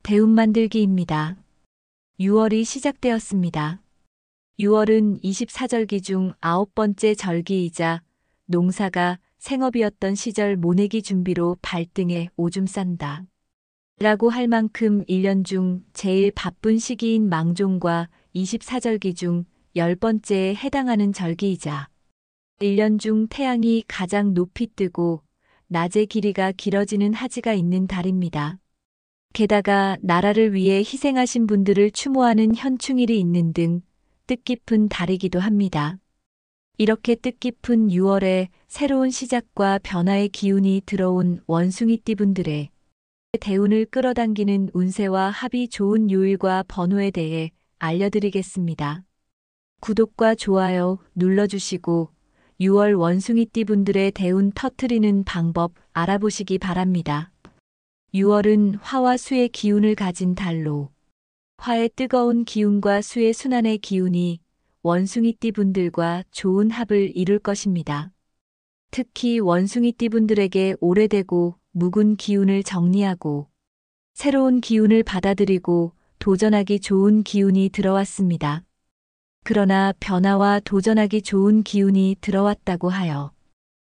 대운 만들기입니다. 6월이 시작되었습니다. 6월은 24절기 중 9번째 절기이자 농사가 생업이었던 시절 모내기 준비로 발등에 오줌 싼다 라고 할 만큼 1년 중 제일 바쁜 시기인 망종과 24절기 중 10번째에 해당하는 절기이자 1년 중 태양이 가장 높이 뜨고 낮의 길이가 길어지는 하지가 있는 달입니다. 게다가 나라를 위해 희생하신 분들을 추모하는 현충일이 있는 등 뜻깊은 달이기도 합니다. 이렇게 뜻깊은 6월에 새로운 시작과 변화의 기운이 들어온 원숭이띠분들의 대운을 끌어당기는 운세와 합이 좋은 요일과 번호에 대해 알려드리겠습니다. 구독과 좋아요 눌러주시고 6월 원숭이띠분들의 대운 터트리는 방법 알아보시기 바랍니다. 6월은 화와 수의 기운을 가진 달로 화의 뜨거운 기운과 수의 순환의 기운이 원숭이띠분들과 좋은 합을 이룰 것입니다. 특히 원숭이띠분들에게 오래되고 묵은 기운을 정리하고 새로운 기운을 받아들이고 도전하기 좋은 기운이 들어왔습니다. 그러나 변화와 도전하기 좋은 기운이 들어왔다고 하여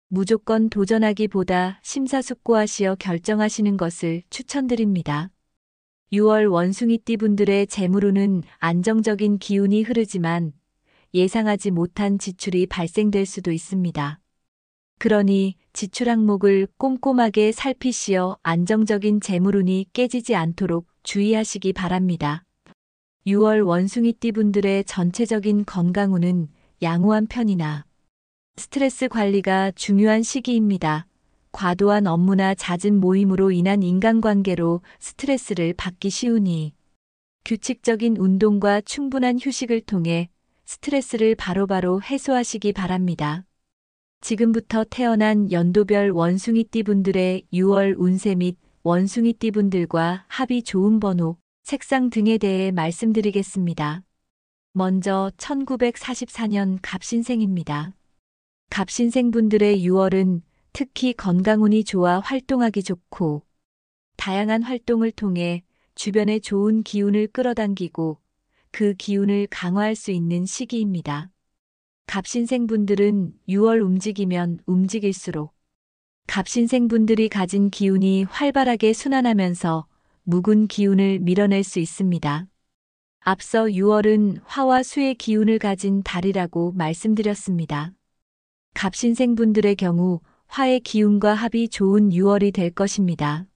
무조건 도전하기보다 심사숙고하시어 결정하시는 것을 추천드립니다. 6월 원숭이띠분들의 재물운은 안정적인 기운이 흐르지만 예상하지 못한 지출이 발생될 수도 있습니다. 그러니 지출 항목을 꼼꼼하게 살피시어 안정적인 재물운이 깨지지 않도록 주의하시기 바랍니다. 6월 원숭이띠분들의 전체적인 건강운은 양호한 편이나 스트레스 관리가 중요한 시기입니다. 과도한 업무나 잦은 모임으로 인한 인간관계로 스트레스를 받기 쉬우니 규칙적인 운동과 충분한 휴식을 통해 스트레스를 바로바로 해소하시기 바랍니다. 지금부터 태어난 연도별 원숭이띠분들의 6월 운세 및 원숭이띠분들과 합이 좋은 번호, 색상 등에 대해 말씀드리겠습니다. 먼저 1944년 갑신생입니다. 갑신생분들의 6월은 특히 건강운이 좋아 활동하기 좋고 다양한 활동을 통해 주변의 좋은 기운을 끌어당기고 그 기운을 강화할 수 있는 시기입니다. 갑신생분들은 6월 움직이면 움직일수록 갑신생분들이 가진 기운이 활발하게 순환하면서 묵은 기운을 밀어낼 수 있습니다. 앞서 6월은 화와 수의 기운을 가진 달이라고 말씀드렸습니다. 갑신생분들의 경우 화의 기운과 합이 좋은 6월이 될 것입니다.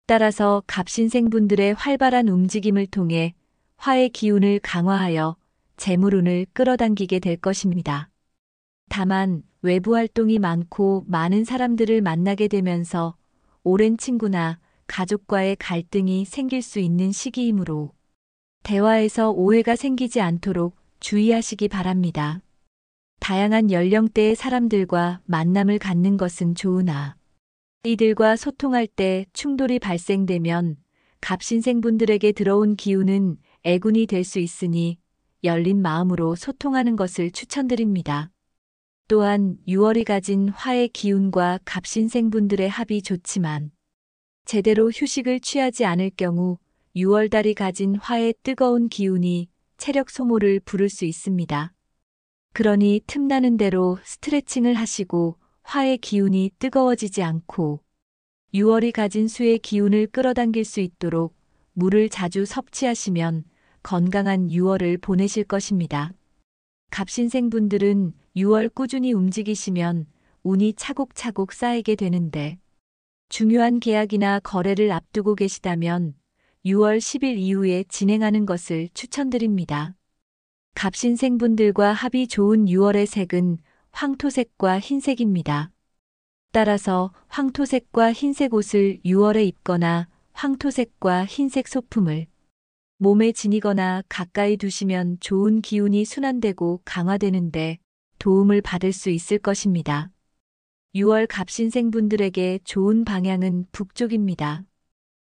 따라서 갑신생분들의 활발한 움직임을 통해 화의 기운을 강화하여 재물운을 끌어당기게 될 것입니다. 다만 외부 활동이 많고 많은 사람들을 만나게 되면서 오랜 친구나 가족과의 갈등이 생길 수 있는 시기이므로 대화에서 오해가 생기지 않도록 주의하시기 바랍니다. 다양한 연령대의 사람들과 만남을 갖는 것은 좋으나 이들과 소통할 때 충돌이 발생되면 갑신생분들에게 들어온 기운은 애군이 될 수 있으니 열린 마음으로 소통하는 것을 추천드립니다. 또한 6월이 가진 화의 기운과 갑신생분들의 합이 좋지만 제대로 휴식을 취하지 않을 경우 6월달이 가진 화의 뜨거운 기운이 체력 소모를 부를 수 있습니다. 그러니 틈나는 대로 스트레칭을 하시고 화의 기운이 뜨거워지지 않고 6월이 가진 수의 기운을 끌어당길 수 있도록 물을 자주 섭취하시면 건강한 6월을 보내실 것입니다. 갑신생분들은 6월 꾸준히 움직이시면 운이 차곡차곡 쌓이게 되는데 중요한 계약이나 거래를 앞두고 계시다면 6월 10일 이후에 진행하는 것을 추천드립니다. 갑신생분들과 합이 좋은 6월의 색은 황토색과 흰색입니다. 따라서 황토색과 흰색 옷을 6월에 입거나 황토색과 흰색 소품을 몸에 지니거나 가까이 두시면 좋은 기운이 순환되고 강화되는데 도움을 받을 수 있을 것입니다. 6월 갑신생분들에게 좋은 방향은 북쪽입니다.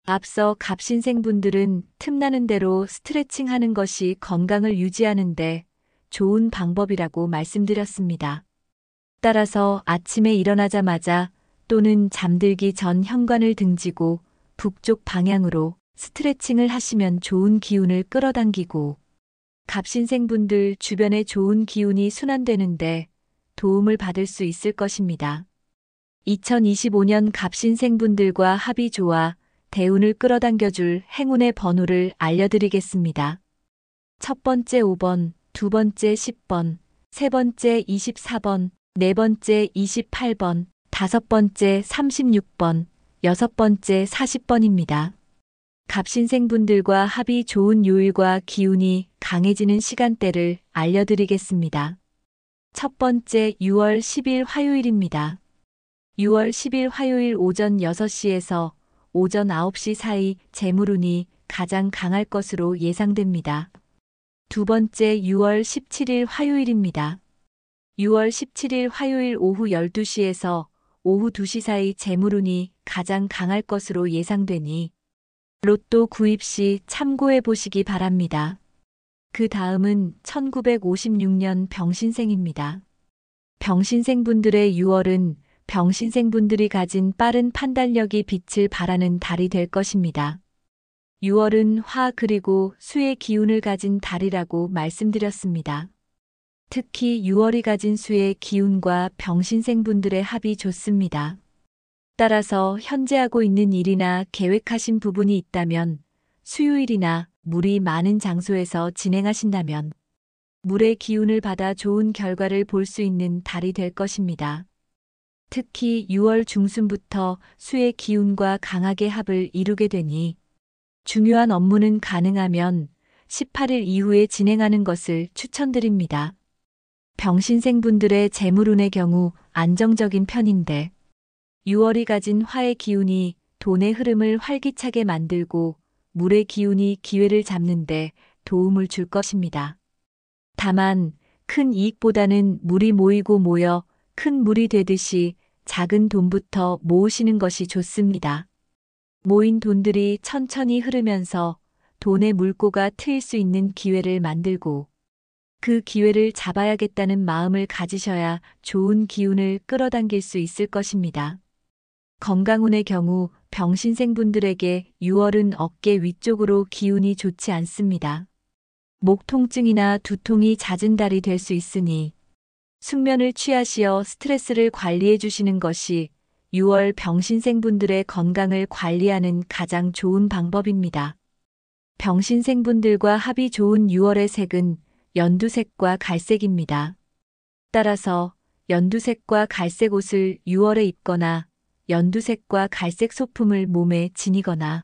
앞서 갑신생분들은 틈나는 대로 스트레칭 하는 것이 건강을 유지하는데 좋은 방법이라고 말씀드렸습니다. 따라서 아침에 일어나자마자 또는 잠들기 전 현관을 등지고 북쪽 방향으로 스트레칭을 하시면 좋은 기운을 끌어당기고 갑신생분들 주변에 좋은 기운이 순환되는데 도움을 받을 수 있을 것입니다. 2025년 갑신생분들과 합이 좋아 대운을 끌어당겨줄 행운의 번호를 알려드리겠습니다. 첫 번째 5번, 두 번째 10번, 세 번째 24번, 네 번째 28번, 다섯 번째 36번, 여섯 번째 40번입니다. 갑신생분들과 합이 좋은 요일과 기운이 강해지는 시간대를 알려드리겠습니다. 첫 번째 6월 10일 화요일입니다. 6월 10일 화요일 오전 6시에서 오전 9시 사이 재물운이 가장 강할 것으로 예상됩니다. 두 번째 6월 17일 화요일입니다. 6월 17일 화요일 오후 12시에서 오후 2시 사이 재물운이 가장 강할 것으로 예상되니 로또 구입 시 참고해 보시기 바랍니다. 그 다음은 1956년 병신생입니다. 병신생분들의 6월은 병신생분들이 가진 빠른 판단력이 빛을 발하는 달이 될 것입니다. 6월은 화 그리고 수의 기운을 가진 달이라고 말씀드렸습니다. 특히 6월이 가진 수의 기운과 병신생분들의 합이 좋습니다. 따라서 현재 하고 있는 일이나 계획하신 부분이 있다면 수요일이나 물이 많은 장소에서 진행하신다면 물의 기운을 받아 좋은 결과를 볼 수 있는 달이 될 것입니다. 특히 6월 중순부터 수의 기운과 강하게 합을 이루게 되니 중요한 업무는 가능하면 18일 이후에 진행하는 것을 추천드립니다. 병신생분들의 재물운의 경우 안정적인 편인데 6월이 가진 화의 기운이 돈의 흐름을 활기차게 만들고 물의 기운이 기회를 잡는데 도움을 줄 것입니다. 다만 큰 이익보다는 물이 모이고 모여 큰 물이 되듯이 작은 돈부터 모으시는 것이 좋습니다. 모인 돈들이 천천히 흐르면서 돈의 물꼬가 트일 수 있는 기회를 만들고 그 기회를 잡아야겠다는 마음을 가지셔야 좋은 기운을 끌어당길 수 있을 것입니다. 건강운의 경우 병신생분들에게 6월은 어깨 위쪽으로 기운이 좋지 않습니다. 목 통증이나 두통이 잦은 달이 될 수 있으니 숙면을 취하시어 스트레스를 관리해 주시는 것이 6월 병신생분들의 건강을 관리하는 가장 좋은 방법입니다. 병신생분들과 합이 좋은 6월의 색은 연두색과 갈색입니다. 따라서 연두색과 갈색 옷을 6월에 입거나 연두색과 갈색 소품을 몸에 지니거나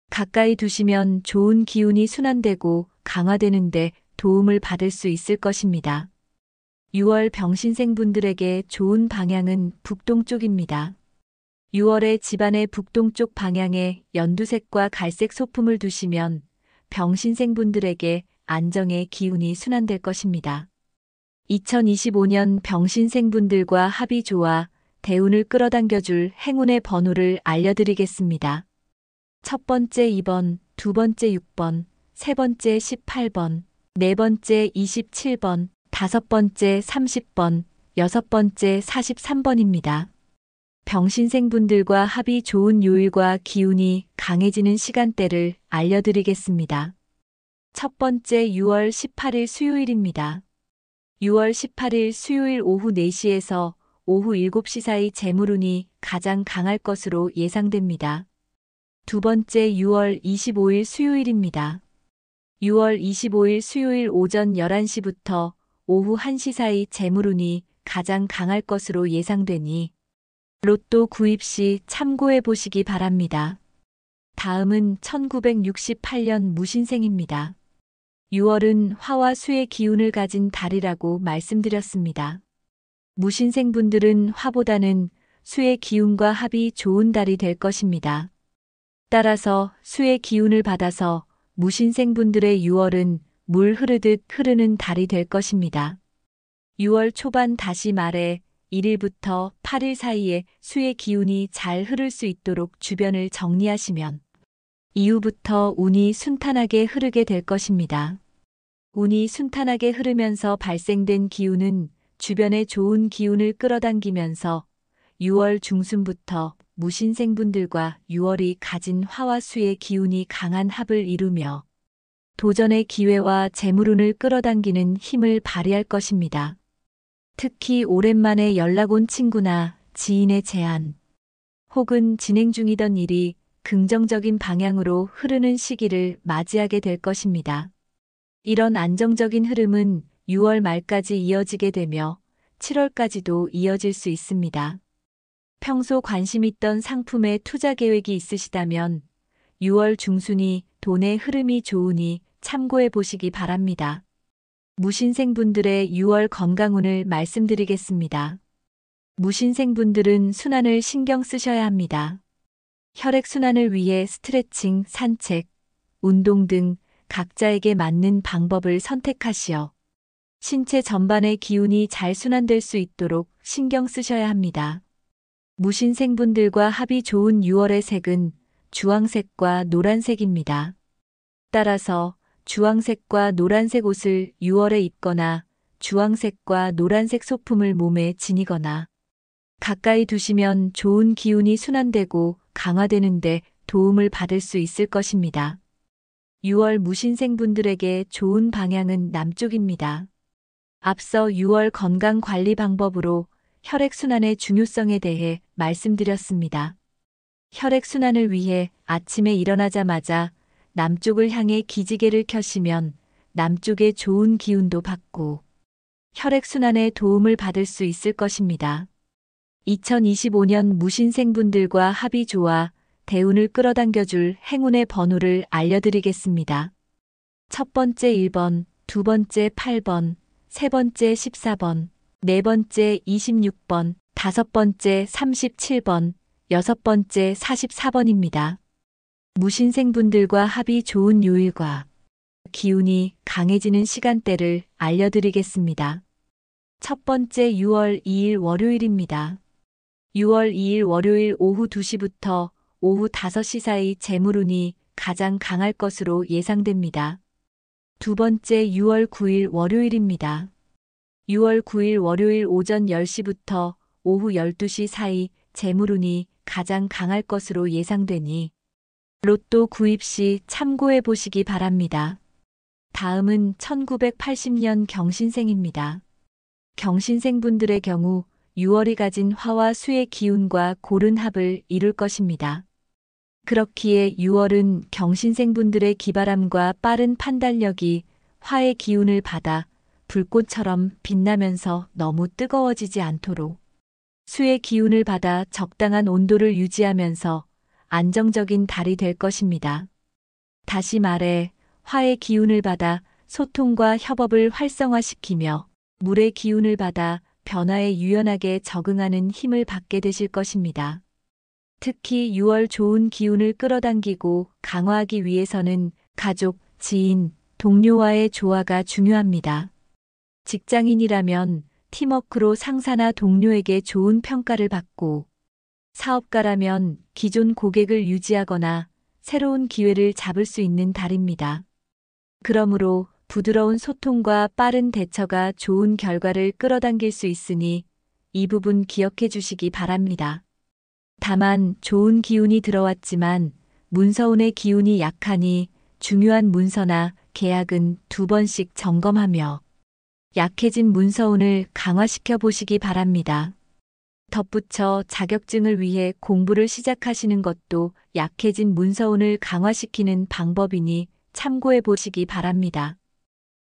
가까이 두시면 좋은 기운이 순환되고 강화되는데 도움을 받을 수 있을 것입니다. 6월 병신생분들에게 좋은 방향은 북동쪽입니다. 6월에 집안의 북동쪽 방향에 연두색과 갈색 소품을 두시면 병신생분들에게 안정의 기운이 순환될 것입니다. 2025년 병신생분들과 합이 좋아 대운을 끌어당겨줄 행운의 번호를 알려드리겠습니다. 첫 번째 2번, 두 번째 6번, 세 번째 18번, 네 번째 27번, 다섯 번째 30번, 여섯 번째 43번입니다. 병신생분들과 합이 좋은 요일과 기운이 강해지는 시간대를 알려드리겠습니다. 첫 번째 6월 18일 수요일입니다. 6월 18일 수요일 오후 4시에서 오후 7시 사이 재물운이 가장 강할 것으로 예상됩니다. 두 번째 6월 25일 수요일입니다. 6월 25일 수요일 오전 11시부터 오후 1시 사이 재물운이 가장 강할 것으로 예상되니 로또 구입 시 참고해 보시기 바랍니다. 다음은 1968년 무신생입니다. 6월은 화와 수의 기운을 가진 달이라고 말씀드렸습니다. 무신생분들은 화보다는 수의 기운과 합이 좋은 달이 될 것입니다. 따라서 수의 기운을 받아서 무신생분들의 6월은 물 흐르듯 흐르는 달이 될 것입니다. 6월 초반 다시 말해 1일부터 8일 사이에 수의 기운이 잘 흐를 수 있도록 주변을 정리하시면 이후부터 운이 순탄하게 흐르게 될 것입니다. 운이 순탄하게 흐르면서 발생된 기운은 주변에 좋은 기운을 끌어당기면서 6월 중순부터 무신생분들과 6월이 가진 화와 수의 기운이 강한 합을 이루며 도전의 기회와 재물운을 끌어당기는 힘을 발휘할 것입니다. 특히 오랜만에 연락 온 친구나 지인의 제안, 혹은 진행 중이던 일이 긍정적인 방향으로 흐르는 시기를 맞이하게 될 것입니다. 이런 안정적인 흐름은 6월 말까지 이어지게 되며 7월까지도 이어질 수 있습니다. 평소 관심 있던 상품에 투자 계획이 있으시다면 6월 중순이 돈의 흐름이 좋으니 참고해 보시기 바랍니다. 무신생분들의 6월 건강운을 말씀드리겠습니다. 무신생분들은 순환을 신경 쓰셔야 합니다. 혈액순환을 위해 스트레칭, 산책, 운동 등 각자에게 맞는 방법을 선택하시어 신체 전반의 기운이 잘 순환될 수 있도록 신경 쓰셔야 합니다. 무신생분들과 합이 좋은 6월의 색은 주황색과 노란색입니다. 따라서 주황색과 노란색 옷을 6월에 입거나 주황색과 노란색 소품을 몸에 지니거나 가까이 두시면 좋은 기운이 순환되고 강화되는데 도움을 받을 수 있을 것입니다. 6월 무신생분들에게 좋은 방향은 남쪽입니다. 앞서 6월 건강관리 방법으로 혈액순환의 중요성에 대해 말씀드렸습니다. 혈액순환을 위해 아침에 일어나자마자 남쪽을 향해 기지개를 켜시면 남쪽의 좋은 기운도 받고 혈액순환에 도움을 받을 수 있을 것입니다. 2025년 무신생분들과 합이 좋아 대운을 끌어당겨줄 행운의 번호를 알려드리겠습니다. 첫 번째 1번, 두 번째 8번, 세 번째 14번, 네 번째 26번, 다섯 번째 37번, 여섯 번째 44번입니다. 무신생분들과 합이 좋은 요일과 기운이 강해지는 시간대를 알려드리겠습니다. 첫 번째 6월 2일 월요일입니다. 6월 2일 월요일 오후 2시부터 오후 5시 사이 재물운이 가장 강할 것으로 예상됩니다. 두 번째 6월 9일 월요일입니다. 6월 9일 월요일 오전 10시부터 오후 12시 사이 재물운이 가장 강할 것으로 예상되니 로또 구입 시 참고해 보시기 바랍니다. 다음은 1980년 경신생입니다. 경신생분들의 경우 6월이 가진 화와 수의 기운과 고른 합을 이룰 것입니다. 그렇기에 6월은 경신생분들의 기발함과 빠른 판단력이 화의 기운을 받아 불꽃처럼 빛나면서 너무 뜨거워지지 않도록 수의 기운을 받아 적당한 온도를 유지하면서 안정적인 달이 될 것입니다. 다시 말해 화의 기운을 받아 소통과 협업을 활성화시키며 물의 기운을 받아 변화에 유연하게 적응하는 힘을 받게 되실 것입니다. 특히 6월 좋은 기운을 끌어당기고 강화하기 위해서는 가족, 지인, 동료와의 조화가 중요합니다. 직장인이라면 팀워크로 상사나 동료에게 좋은 평가를 받고 사업가라면 기존 고객을 유지하거나 새로운 기회를 잡을 수 있는 달입니다. 그러므로 부드러운 소통과 빠른 대처가 좋은 결과를 끌어당길 수 있으니 이 부분 기억해 주시기 바랍니다. 다만 좋은 기운이 들어왔지만 문서운의 기운이 약하니 중요한 문서나 계약은 2번씩 점검하며 약해진 문서운을 강화시켜 보시기 바랍니다. 덧붙여 자격증을 위해 공부를 시작하시는 것도 약해진 문서운을 강화시키는 방법이니 참고해 보시기 바랍니다.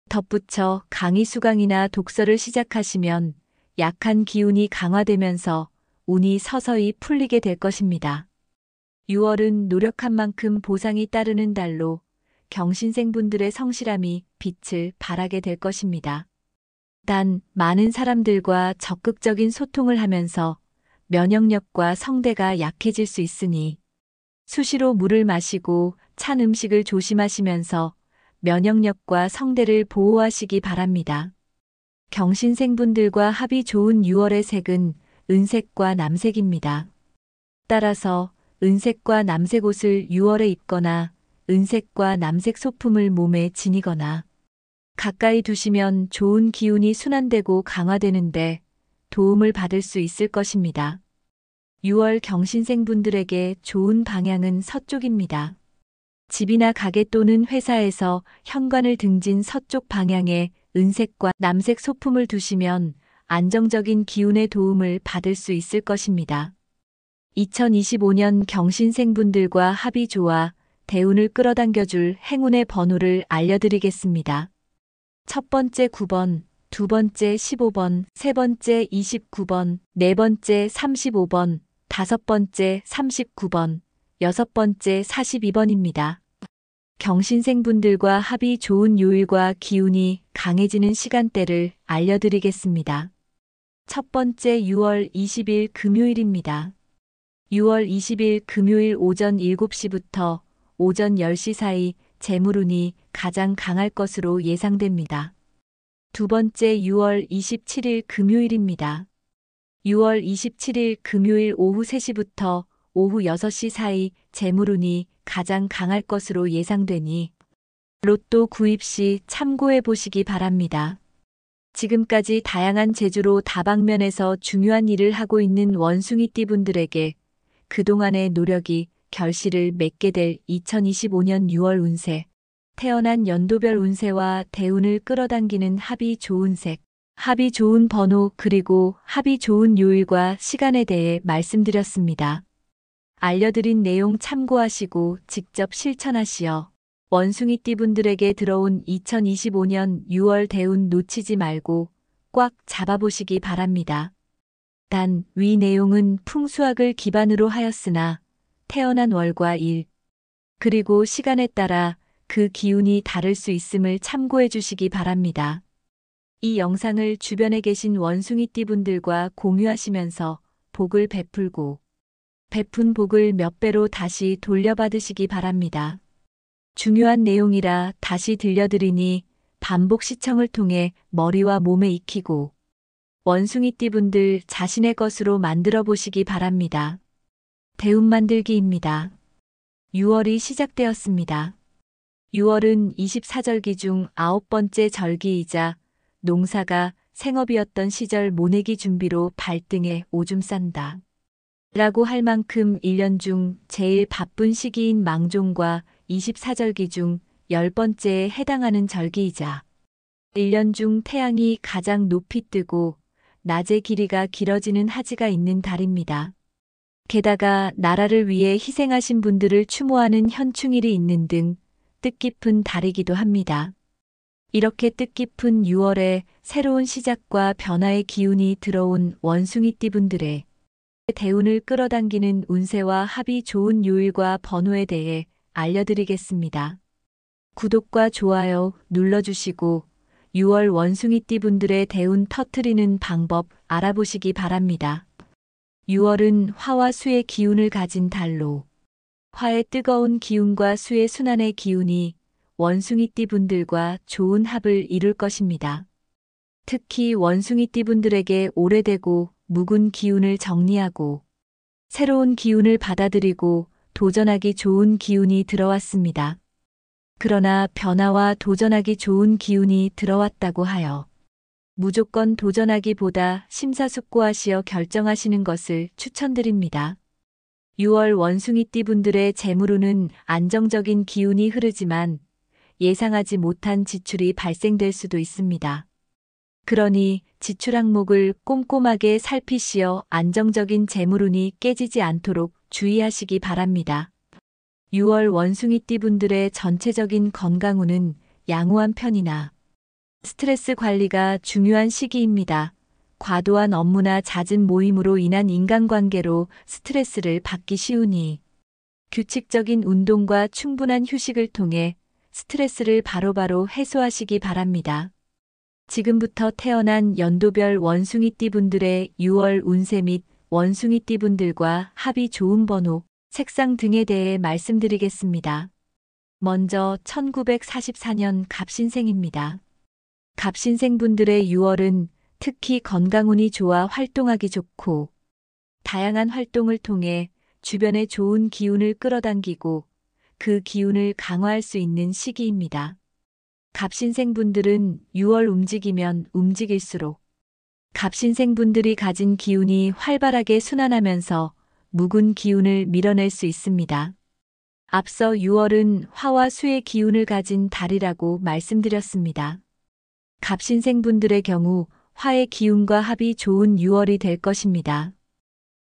덧붙여 강의 수강이나 독서를 시작하시면 약한 기운이 강화되면서 운이 서서히 풀리게 될 것입니다. 6월은 노력한 만큼 보상이 따르는 달로 경신생분들의 성실함이 빛을 발하게 될 것입니다. 단 많은 사람들과 적극적인 소통을 하면서 면역력과 성대가 약해질 수 있으니 수시로 물을 마시고 찬 음식을 조심하시면서 면역력과 성대를 보호하시기 바랍니다. 경신생분들과 합이 좋은 6월의 색은 은색과 남색입니다. 따라서 은색과 남색 옷을 6월에 입거나 은색과 남색 소품을 몸에 지니거나 가까이 두시면 좋은 기운이 순환되고 강화되는데 도움을 받을 수 있을 것입니다. 6월 경신생분들에게 좋은 방향은 서쪽입니다. 집이나 가게 또는 회사에서 현관을 등진 서쪽 방향에 은색과 남색 소품을 두시면 안정적인 기운의 도움을 받을 수 있을 것입니다. 2025년 경신생분들과 합이 좋아 대운을 끌어당겨줄 행운의 번호를 알려드리겠습니다. 첫 번째 9번, 두 번째 15번, 세 번째 29번, 네 번째 35번, 다섯 번째 39번, 여섯 번째 42번입니다. 경신생분들과 합이 좋은 요일과 기운이 강해지는 시간대를 알려드리겠습니다. 첫 번째 6월 20일 금요일입니다. 6월 20일 금요일 오전 7시부터 오전 10시 사이 재물운이 가장 강할 것으로 예상됩니다. 두 번째 6월 27일 금요일입니다. 6월 27일 금요일 오후 3시부터 오후 6시 사이 재물운이 가장 강할 것으로 예상되니 로또 구입 시 참고해 보시기 바랍니다. 지금까지 다양한 재주로 다방면에서 중요한 일을 하고 있는 원숭이띠 분들에게 그동안의 노력이 결실을 맺게 될 2025년 6월 운세, 태어난 연도별 운세와 대운을 끌어당기는 합이 좋은 색, 합이 좋은 번호 그리고 합이 좋은 요일과 시간에 대해 말씀드렸습니다. 알려드린 내용 참고하시고 직접 실천하시어 원숭이띠 분들에게 들어온 2025년 6월 대운 놓치지 말고 꽉 잡아보시기 바랍니다. 단, 위 내용은 풍수학을 기반으로 하였으나 태어난 월과 일, 그리고 시간에 따라 그 기운이 다를 수 있음을 참고해 주시기 바랍니다. 이 영상을 주변에 계신 원숭이띠 분들과 공유하시면서 복을 베풀고 베푼 복을 몇 배로 다시 돌려받으시기 바랍니다. 중요한 내용이라 다시 들려드리니 반복 시청을 통해 머리와 몸에 익히고 원숭이띠 분들 자신의 것으로 만들어 보시기 바랍니다. 대운 만들기입니다. 6월이 시작되었습니다. 6월은 24절기 중 9번째 절기이자 농사가 생업이었던 시절 모내기 준비로 발등에 오줌 싼다 라고 할 만큼 1년 중 제일 바쁜 시기인 망종과 24절기 중 10번째에 해당하는 절기이자 1년 중 태양이 가장 높이 뜨고 낮의 길이가 길어지는 하지가 있는 달입니다. 게다가 나라를 위해 희생하신 분들을 추모하는 현충일이 있는 등 뜻깊은 달이기도 합니다. 이렇게 뜻깊은 6월에 새로운 시작과 변화의 기운이 들어온 원숭이띠 분들의 대운을 끌어당기는 운세와 합이 좋은 요일과 번호에 대해 알려드리겠습니다. 구독과 좋아요 눌러주시고 6월 원숭이띠 분들의 대운 터트리는 방법 알아보시기 바랍니다. 6월은 화와 수의 기운을 가진 달로 화의 뜨거운 기운과 수의 순환의 기운이 원숭이띠 분들과 좋은 합을 이룰 것입니다. 특히 원숭이띠 분들에게 오래되고 묵은 기운을 정리하고 새로운 기운을 받아들이고 도전하기 좋은 기운이 들어왔습니다. 그러나 변화와 도전하기 좋은 기운이 들어왔다고 하여 무조건 도전하기보다 심사숙고하시어 결정하시는 것을 추천드립니다. 6월 원숭이띠 분들의 재물운은 안정적인 기운이 흐르지만 예상하지 못한 지출이 발생될 수도 있습니다. 그러니 지출 항목을 꼼꼼하게 살피시어 안정적인 재물운이 깨지지 않도록 주의하시기 바랍니다. 6월 원숭이띠 분들의 전체적인 건강운은 양호한 편이나 스트레스 관리가 중요한 시기입니다. 과도한 업무나 잦은 모임으로 인한 인간관계로 스트레스를 받기 쉬우니 규칙적인 운동과 충분한 휴식을 통해 스트레스를 바로바로 해소하시기 바랍니다. 지금부터 태어난 연도별 원숭이띠 분들의 6월 운세 및 원숭이띠 분들과 합이 좋은 번호, 색상 등에 대해 말씀드리겠습니다. 먼저 1944년 갑신생입니다. 갑신생 분들의 6월은 특히 건강운이 좋아 활동하기 좋고 다양한 활동을 통해 주변의 좋은 기운을 끌어당기고 그 기운을 강화할 수 있는 시기입니다. 갑신생 분들은 6월 움직이면 움직일수록 갑신생 분들이 가진 기운이 활발하게 순환하면서 묵은 기운을 밀어낼 수 있습니다. 앞서 6월은 화와 수의 기운을 가진 달이라고 말씀드렸습니다. 갑신생분들의 경우 화의 기운과 합이 좋은 6월이 될 것입니다.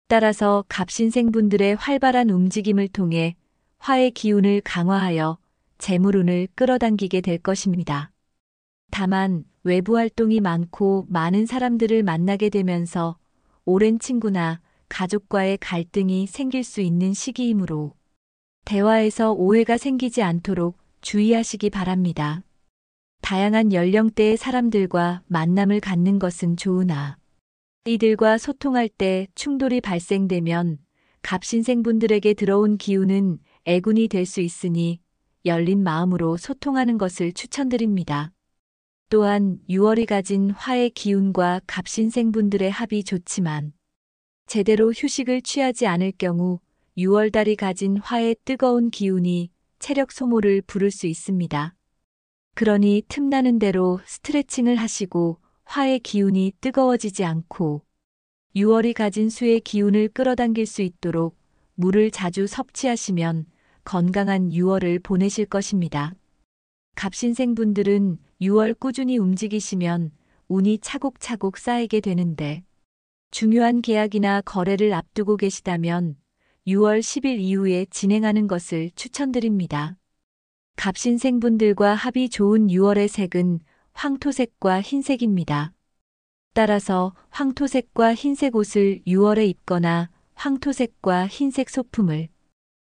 따라서 갑신생분들의 활발한 움직임을 통해 화의 기운을 강화하여 재물운을 끌어당기게 될 것입니다. 다만 외부 활동이 많고 많은 사람들을 만나게 되면서 오랜 친구나 가족과의 갈등이 생길 수 있는 시기이므로 대화에서 오해가 생기지 않도록 주의하시기 바랍니다. 다양한 연령대의 사람들과 만남을 갖는 것은 좋으나 이들과 소통할 때 충돌이 발생되면 갑신생분들에게 들어온 기운은 애군이 될 수 있으니 열린 마음으로 소통하는 것을 추천드립니다. 또한 6월이 가진 화의 기운과 갑신생분들의 합이 좋지만 제대로 휴식을 취하지 않을 경우 6월달이 가진 화의 뜨거운 기운이 체력 소모를 부를 수 있습니다. 그러니 틈나는 대로 스트레칭을 하시고 화의 기운이 뜨거워지지 않고 6월이 가진 수의 기운을 끌어당길 수 있도록 물을 자주 섭취하시면 건강한 6월을 보내실 것입니다. 갑신생분들은 6월 꾸준히 움직이시면 운이 차곡차곡 쌓이게 되는데 중요한 계약이나 거래를 앞두고 계시다면 6월 10일 이후에 진행하는 것을 추천드립니다. 갑신생분들과 합이 좋은 6월의 색은 황토색과 흰색입니다. 따라서 황토색과 흰색 옷을 6월에 입거나 황토색과 흰색 소품을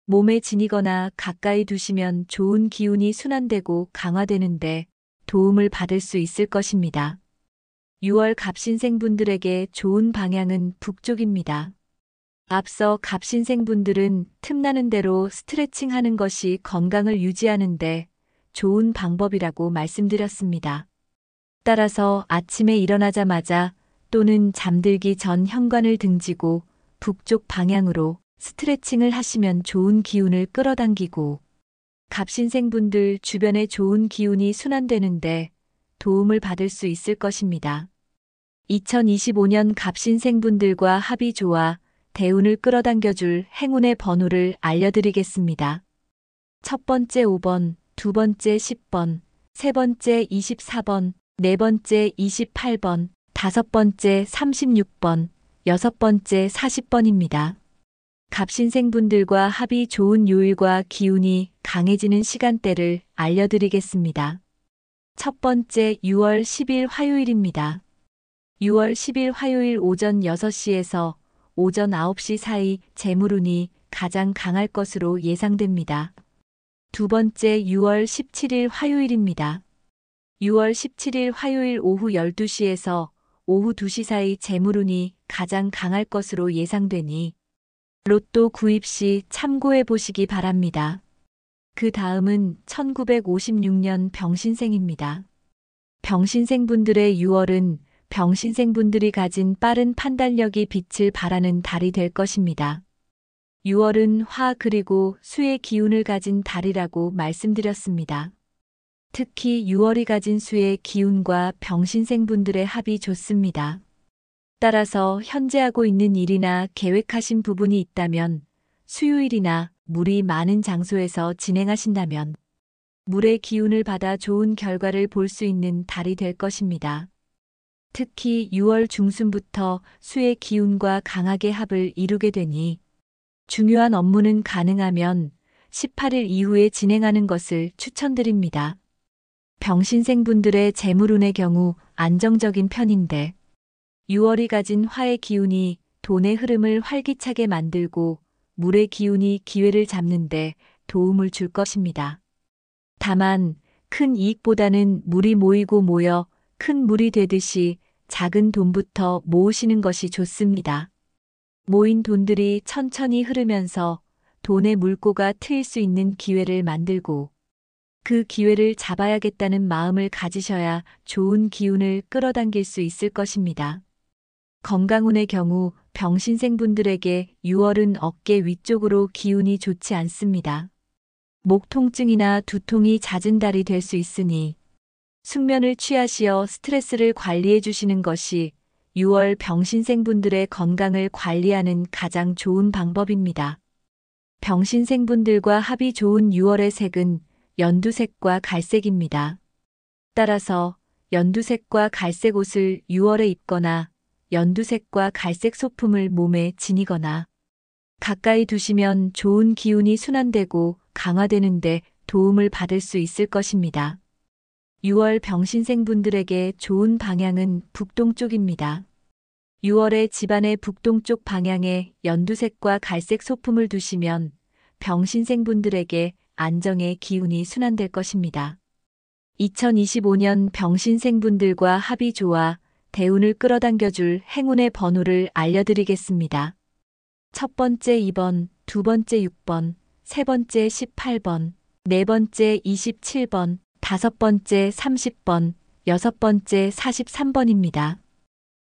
몸에 지니거나 가까이 두시면 좋은 기운이 순환되고 강화되는데 도움을 받을 수 있을 것입니다. 6월 갑신생분들에게 좋은 방향은 북쪽입니다. 앞서 갑신생분들은 틈나는 대로 스트레칭 하는 것이 건강을 유지하는데 좋은 방법이라고 말씀드렸습니다. 따라서 아침에 일어나자마자 또는 잠들기 전 현관을 등지고 북쪽 방향으로 스트레칭을 하시면 좋은 기운을 끌어당기고 갑신생분들 주변에 좋은 기운이 순환되는데 도움을 받을 수 있을 것입니다. 2025년 갑신생분들과 합이 좋아 대운을 끌어당겨줄 행운의 번호를 알려드리겠습니다. 첫 번째 5번, 두 번째 10번, 세 번째 24번, 네 번째 28번, 다섯 번째 36번, 여섯 번째 40번입니다. 갑신생분들과 합이 좋은 요일과 기운이 강해지는 시간대를 알려드리겠습니다. 첫 번째 6월 10일 화요일입니다. 6월 10일 화요일 오전 6시에서 오전 9시 사이 재물운이 가장 강할 것으로 예상됩니다. 두 번째 6월 17일 화요일입니다. 6월 17일 화요일 오후 12시에서 오후 2시 사이 재물운이 가장 강할 것으로 예상되니 로또 구입 시 참고해 보시기 바랍니다. 그 다음은 1956년 병신생입니다. 병신생분들의 6월은 병신생분들이 가진 빠른 판단력이 빛을 발하는 달이 될 것입니다. 6월은 화 그리고 수의 기운을 가진 달이라고 말씀드렸습니다. 특히 6월이 가진 수의 기운과 병신생분들의 합이 좋습니다. 따라서 현재 하고 있는 일이나 계획하신 부분이 있다면 수요일이나 물이 많은 장소에서 진행하신다면 물의 기운을 받아 좋은 결과를 볼 수 있는 달이 될 것입니다. 특히 6월 중순부터 수의 기운과 강하게 합을 이루게 되니 중요한 업무는 가능하면 18일 이후에 진행하는 것을 추천드립니다. 병신생분들의 재물운의 경우 안정적인 편인데 6월이 가진 화의 기운이 돈의 흐름을 활기차게 만들고 물의 기운이 기회를 잡는데 도움을 줄 것입니다. 다만 큰 이익보다는 물이 모이고 모여 큰 물이 되듯이 작은 돈부터 모으시는 것이 좋습니다. 모인 돈들이 천천히 흐르면서 돈의 물꼬가 트일 수 있는 기회를 만들고 그 기회를 잡아야겠다는 마음을 가지셔야 좋은 기운을 끌어당길 수 있을 것입니다. 건강운의 경우 병신생분들에게 6월은 어깨 위쪽으로 기운이 좋지 않습니다. 목 통증이나 두통이 잦은 달이 될 수 있으니 숙면을 취하시어 스트레스를 관리해 주시는 것이 6월 병신생분들의 건강을 관리하는 가장 좋은 방법입니다. 병신생분들과 합이 좋은 6월의 색은 연두색과 갈색입니다. 따라서 연두색과 갈색 옷을 6월에 입거나 연두색과 갈색 소품을 몸에 지니거나 가까이 두시면 좋은 기운이 순환되고 강화되는데 도움을 받을 수 있을 것입니다. 6월 병신생분들에게 좋은 방향은 북동쪽입니다. 6월에 집안의 북동쪽 방향에 연두색과 갈색 소품을 두시면 병신생분들에게 안정의 기운이 순환될 것입니다. 2025년 병신생분들과 합이 좋아 대운을 끌어당겨줄 행운의 번호를 알려드리겠습니다. 첫 번째 2번, 두 번째 6번, 세 번째 18번, 네 번째 27번, 다섯 번째 30번, 여섯 번째 43번입니다.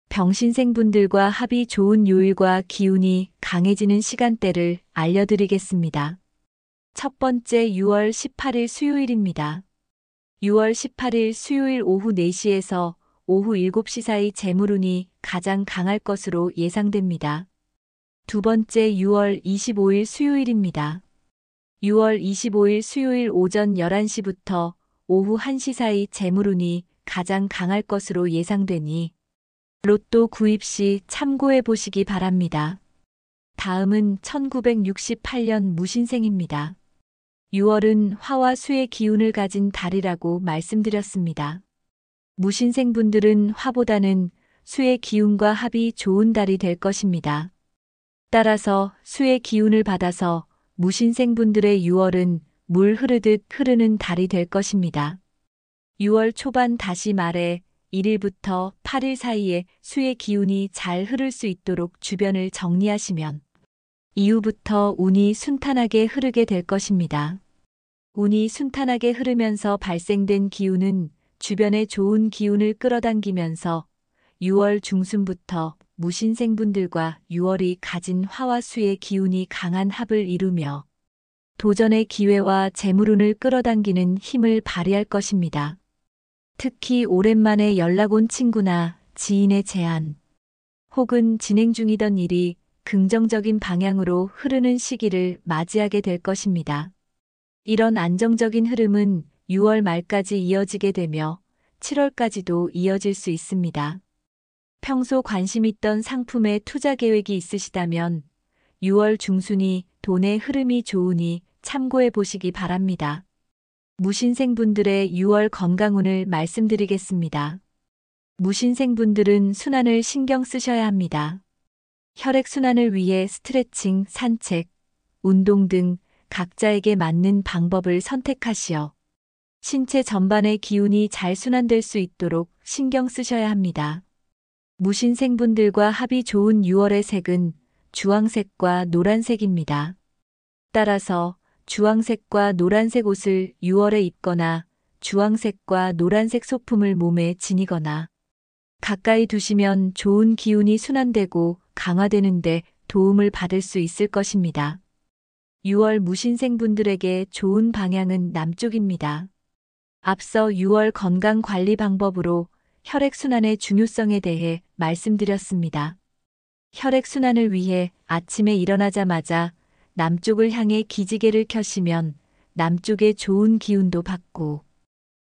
병신생분들과 합이 좋은 요일과 기운이 강해지는 시간대를 알려드리겠습니다. 첫 번째 6월 18일 수요일입니다. 6월 18일 수요일 오후 4시에서 오후 7시 사이 재물운이 가장 강할 것으로 예상됩니다. 두 번째 6월 25일 수요일입니다. 6월 25일 수요일 오전 11시부터 오후 1시 사이 재물운이 가장 강할 것으로 예상되니 로또 구입 시 참고해 보시기 바랍니다. 다음은 1968년 무신생입니다. 6월은 화와 수의 기운을 가진 달이라고 말씀드렸습니다. 무신생분들은 화보다는 수의 기운과 합이 좋은 달이 될 것입니다. 따라서 수의 기운을 받아서 무신생분들의 6월은 물 흐르듯 흐르는 달이 될 것입니다. 6월 초반 다시 말해 1일부터 8일 사이에 수의 기운이 잘 흐를 수 있도록 주변을 정리하시면 이후부터 운이 순탄하게 흐르게 될 것입니다. 운이 순탄하게 흐르면서 발생된 기운은 주변의 좋은 기운을 끌어당기면서 6월 중순부터 무신생분들과 6월이 가진 화와 수의 기운이 강한 합을 이루며 도전의 기회와 재물운을 끌어당기는 힘을 발휘할 것입니다. 특히 오랜만에 연락 온 친구나 지인의 제안 혹은 진행 중이던 일이 긍정적인 방향으로 흐르는 시기를 맞이하게 될 것입니다. 이런 안정적인 흐름은 6월 말까지 이어지게 되며 7월까지도 이어질 수 있습니다. 평소 관심 있던 상품에 투자 계획이 있으시다면 6월 중순이 돈의 흐름이 좋으니 참고해 보시기 바랍니다. 무신생분들의 6월 건강운을 말씀드리겠습니다. 무신생분들은 순환을 신경 쓰셔야 합니다. 혈액순환을 위해 스트레칭, 산책, 운동 등 각자에게 맞는 방법을 선택하시어 신체 전반의 기운이 잘 순환될 수 있도록 신경 쓰셔야 합니다. 무신생분들과 합이 좋은 6월의 색은 주황색과 노란색입니다. 따라서 주황색과 노란색 옷을 6월에 입거나 주황색과 노란색 소품을 몸에 지니거나 가까이 두시면 좋은 기운이 순환되고 강화되는데 도움을 받을 수 있을 것입니다. 6월 무신생분들에게 좋은 방향은 남쪽입니다. 앞서 6월 건강관리 방법으로 혈액순환의 중요성에 대해 말씀드렸습니다. 혈액순환을 위해 아침에 일어나자마자 남쪽을 향해 기지개를 켜시면 남쪽의 좋은 기운도 받고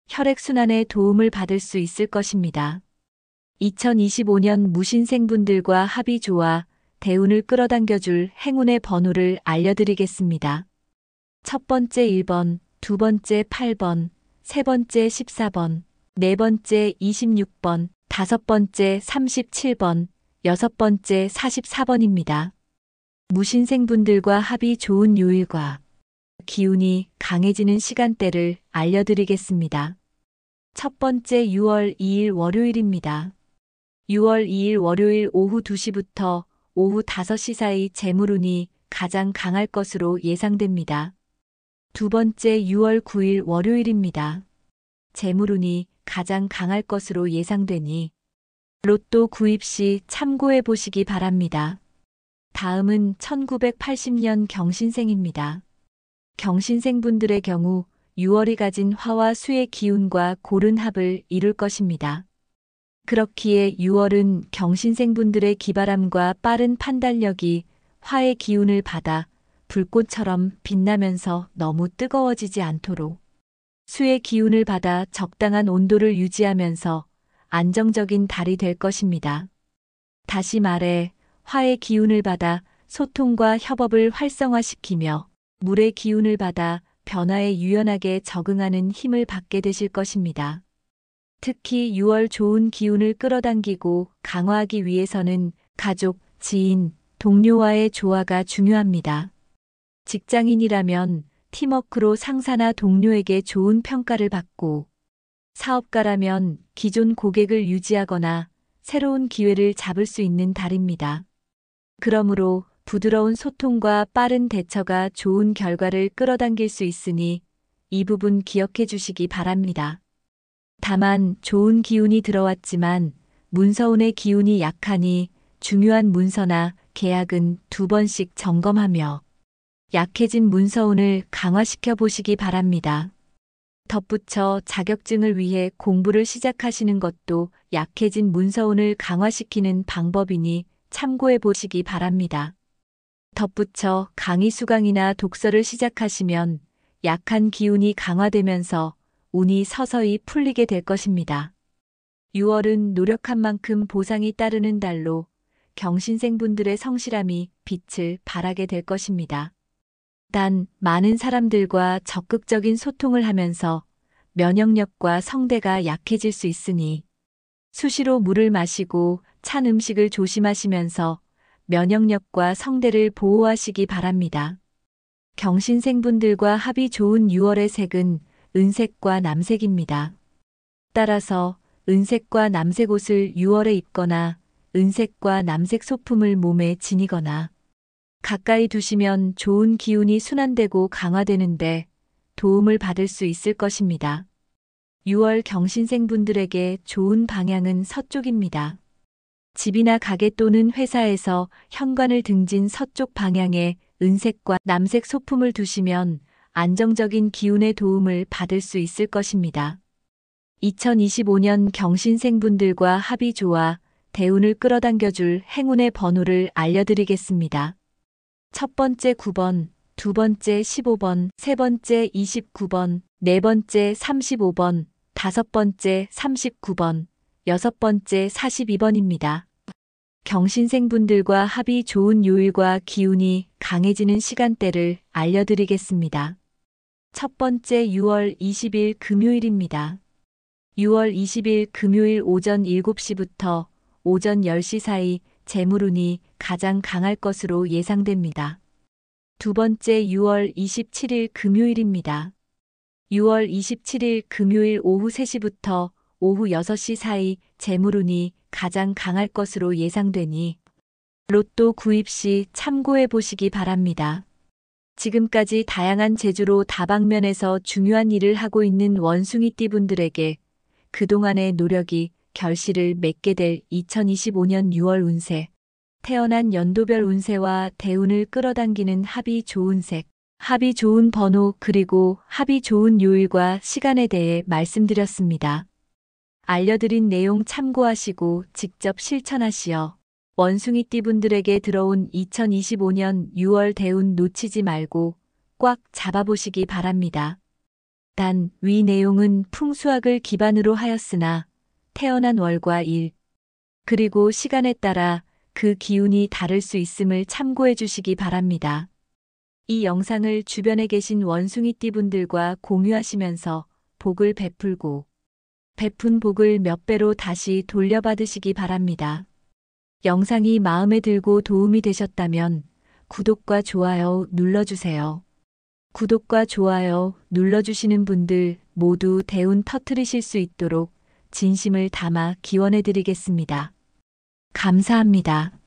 혈액순환에 도움을 받을 수 있을 것입니다. 2025년 무신생분들과 합이 좋아 대운을 끌어당겨줄 행운의 번호를 알려드리겠습니다. 첫 번째 1번, 두 번째 8번, 세 번째 14번, 네 번째 26번, 다섯 번째 37번, 여섯 번째 44번입니다. 무신생분들과 합이 좋은 요일과 기운이 강해지는 시간대를 알려드리겠습니다. 첫 번째 6월 2일 월요일입니다. 6월 2일 월요일 오후 2시부터 오후 5시 사이 재물운이 가장 강할 것으로 예상됩니다. 두 번째 6월 9일 월요일입니다. 재물운이 가장 강할 것으로 예상되니 로또 구입 시 참고해 보시기 바랍니다. 다음은 1980년 경신생입니다. 경신생분들의 경우 6월이 가진 화와 수의 기운과 고른 합을 이룰 것입니다. 그렇기에 6월은 경신생분들의 기발함과 빠른 판단력이 화의 기운을 받아 불꽃처럼 빛나면서 너무 뜨거워지지 않도록 수의 기운을 받아 적당한 온도를 유지하면서 안정적인 달이 될 것입니다. 다시 말해 화의 기운을 받아 소통과 협업을 활성화시키며 물의 기운을 받아 변화에 유연하게 적응하는 힘을 받게 되실 것입니다. 특히 6월 좋은 기운을 끌어당기고 강화하기 위해서는 가족, 지인, 동료와의 조화가 중요합니다. 직장인이라면 팀워크로 상사나 동료에게 좋은 평가를 받고, 사업가라면 기존 고객을 유지하거나 새로운 기회를 잡을 수 있는 달입니다. 그러므로 부드러운 소통과 빠른 대처가 좋은 결과를 끌어당길 수 있으니 이 부분 기억해 주시기 바랍니다. 다만 좋은 기운이 들어왔지만 문서운의 기운이 약하니 중요한 문서나 계약은 2번씩 점검하며 약해진 문서운을 강화시켜 보시기 바랍니다. 덧붙여 자격증을 위해 공부를 시작하시는 것도 약해진 문서운을 강화시키는 방법이니 참고해 보시기 바랍니다. 덧붙여 강의 수강이나 독서를 시작하시면 약한 기운이 강화되면서 운이 서서히 풀리게 될 것입니다. 6월은 노력한 만큼 보상이 따르는 달로 경신생분들의 성실함이 빛을 발하게 될 것입니다. 단, 많은 사람들과 적극적인 소통을 하면서 면역력과 성대가 약해질 수 있으니 수시로 물을 마시고 찬 음식을 조심하시면서 면역력과 성대를 보호하시기 바랍니다. 경신생분들과 합이 좋은 6월의 색은 은색과 남색입니다. 따라서 은색과 남색 옷을 6월에 입거나 은색과 남색 소품을 몸에 지니거나 가까이 두시면 좋은 기운이 순환되고 강화되는데 도움을 받을 수 있을 것입니다. 6월 경신생분들에게 좋은 방향은 서쪽입니다. 집이나 가게 또는 회사에서 현관을 등진 서쪽 방향에 은색과 남색 소품을 두시면 안정적인 기운의 도움을 받을 수 있을 것입니다. 2025년 경신생분들과 합이 좋아 대운을 끌어당겨줄 행운의 번호를 알려드리겠습니다. 첫 번째 9번, 두 번째 15번, 세 번째 29번, 네 번째 35번, 다섯 번째 39번, 여섯 번째 42번입니다. 경신생분들과 합이 좋은 요일과 기운이 강해지는 시간대를 알려드리겠습니다. 첫 번째 6월 20일 금요일입니다. 6월 20일 금요일 오전 7시부터 오전 10시 사이 재물운이 가장 강할 것으로 예상됩니다. 두 번째 6월 27일 금요일입니다. 6월 27일 금요일 오후 3시부터 오후 6시 사이 재물운이 가장 강할 것으로 예상되니 로또 구입 시 참고해 보시기 바랍니다. 지금까지 다양한 재주로 다방면에서 중요한 일을 하고 있는 원숭이띠 분들에게 그동안의 노력이 결실을 맺게 될 2025년 6월 운세, 태어난 연도별 운세와 대운을 끌어당기는 합이 좋은 색, 합이 좋은 번호 그리고 합이 좋은 요일과 시간에 대해 말씀드렸습니다. 알려드린 내용 참고하시고 직접 실천하시어 원숭이띠 분들에게 들어온 2025년 6월 대운 놓치지 말고 꽉 잡아보시기 바랍니다. 단, 위 내용은 풍수학을 기반으로 하였으나 태어난 월과 일, 그리고 시간에 따라 그 기운이 다를 수 있음을 참고해 주시기 바랍니다. 이 영상을 주변에 계신 원숭이띠 분들과 공유하시면서 복을 베풀고 베푼 복을 몇 배로 다시 돌려받으시기 바랍니다. 영상이 마음에 들고 도움이 되셨다면 구독과 좋아요 눌러주세요. 구독과 좋아요 눌러주시는 분들 모두 대운 터뜨리실 수 있도록 진심을 담아 기원해 드리겠습니다. 감사합니다.